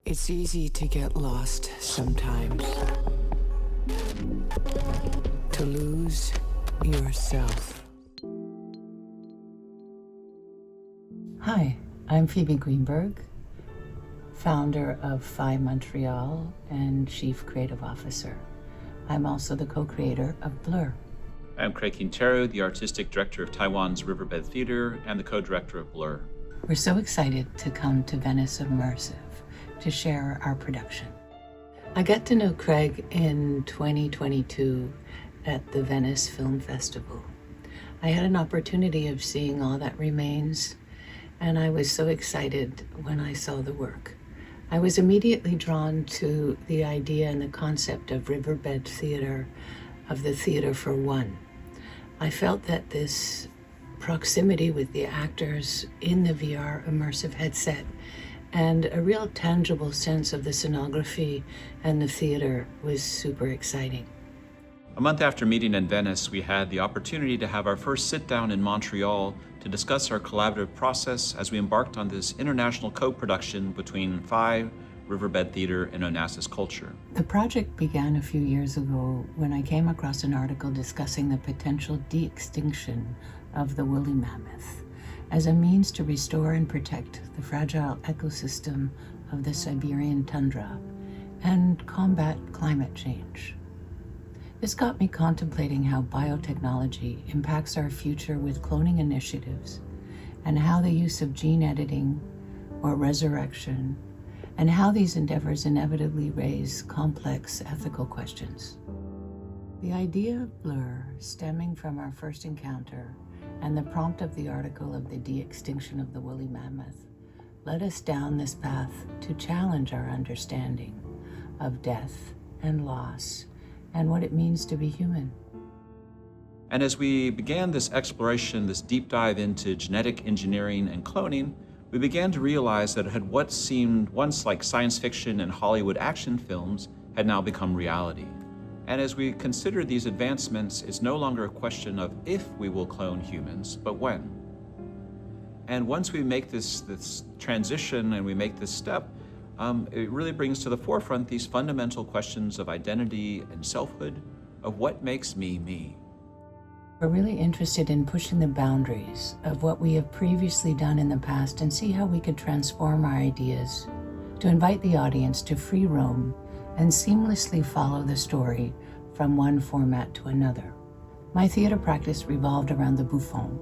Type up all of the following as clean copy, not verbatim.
It's easy to get lost sometimes. To lose yourself. Hi, I'm Phoebe Greenberg, founder of Phi Montreal and Chief Creative Officer. I'm also the co-creator of Blur. I'm Craig Quintero, the Artistic Director of Taiwan's Riverbed Theater and the co-director of Blur. We're so excited to come to Venice Immersive to share our production. I got to know Craig in 2022 at the Venice Film Festival. I had an opportunity of seeing All That Remains, and I was so excited when I saw the work. I was immediately drawn to the idea and the concept of Riverbed Theater, of the theater for one. I felt that this proximity with the actors in the VR immersive headset and a real tangible sense of the scenography and the theater was super exciting. A month after meeting in Venice, we had the opportunity to have our first sit-down in Montreal to discuss our collaborative process as we embarked on this international co-production between Phi, Riverbed Theater, and Onassis Culture. The project began a few years ago when I came across an article discussing the potential de-extinction of the woolly mammoth as a means to restore and protect the fragile ecosystem of the Siberian tundra and combat climate change. This got me contemplating how biotechnology impacts our future with cloning initiatives and how the use of gene editing or resurrection and how these endeavors inevitably raise complex ethical questions. The idea of Blur, stemming from our first encounter and the prompt of the article of the de-extinction of the woolly mammoth, led us down this path to challenge our understanding of death and loss and what it means to be human. And as we began this exploration, this deep dive into genetic engineering and cloning, we began to realize that what seemed once like science fiction and Hollywood action films had now become reality. And as we consider these advancements, it's no longer a question of if we will clone humans, but when. And once we make this transition and we make this step, it really brings to the forefront these fundamental questions of identity and selfhood, of what makes me, me. We're really interested in pushing the boundaries of what we have previously done in the past and see how we could transform our ideas to invite the audience to free roam and seamlessly follow the story from one format to another. My theater practice revolved around the bouffon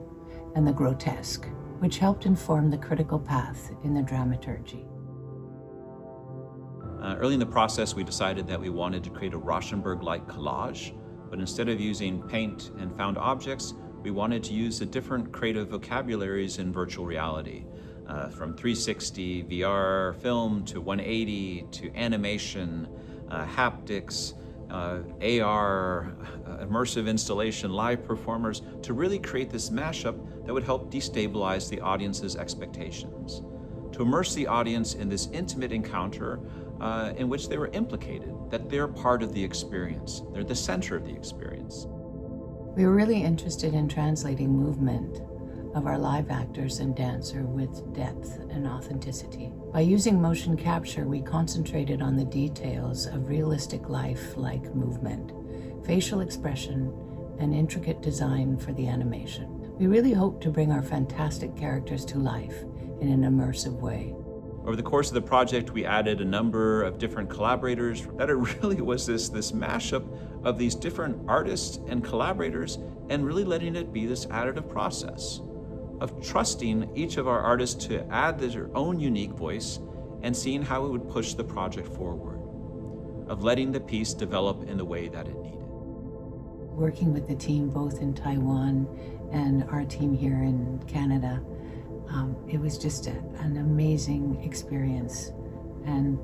and the grotesque, which helped inform the critical path in the dramaturgy. Early in the process, we decided that we wanted to create a Rauschenberg-like collage, but instead of using paint and found objects, we wanted to use the different creative vocabularies in virtual reality, from 360 VR film to 180 to animation, haptics, AR, immersive installation, live performers, to really create this mashup that would help destabilize the audience's expectations, to immerse the audience in this intimate encounter in which they were implicated, that they're part of the experience, they're the center of the experience. We were really interested in translating movement of our live actors and dancer with depth and authenticity. By using motion capture, we concentrated on the details of realistic life like movement, facial expression, and intricate design for the animation. We really hope to bring our fantastic characters to life in an immersive way. Over the course of the project, we added a number of different collaborators, that it really was this mashup of these different artists and collaborators, and really letting it be this additive process of trusting each of our artists to add their own unique voice and seeing how it would push the project forward, of letting the piece develop in the way that it needed. Working with the team both in Taiwan and our team here in Canada, it was just an amazing experience, and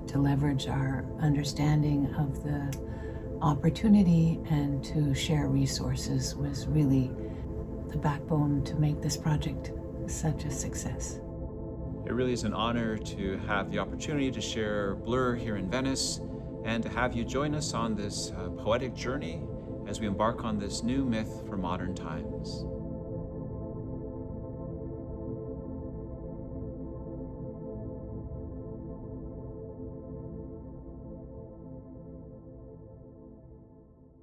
to leverage our understanding of the opportunity and to share resources was really the backbone to make this project such a success. It really is an honor to have the opportunity to share Blur here in Venice and to have you join us on this poetic journey as we embark on this new myth for modern times.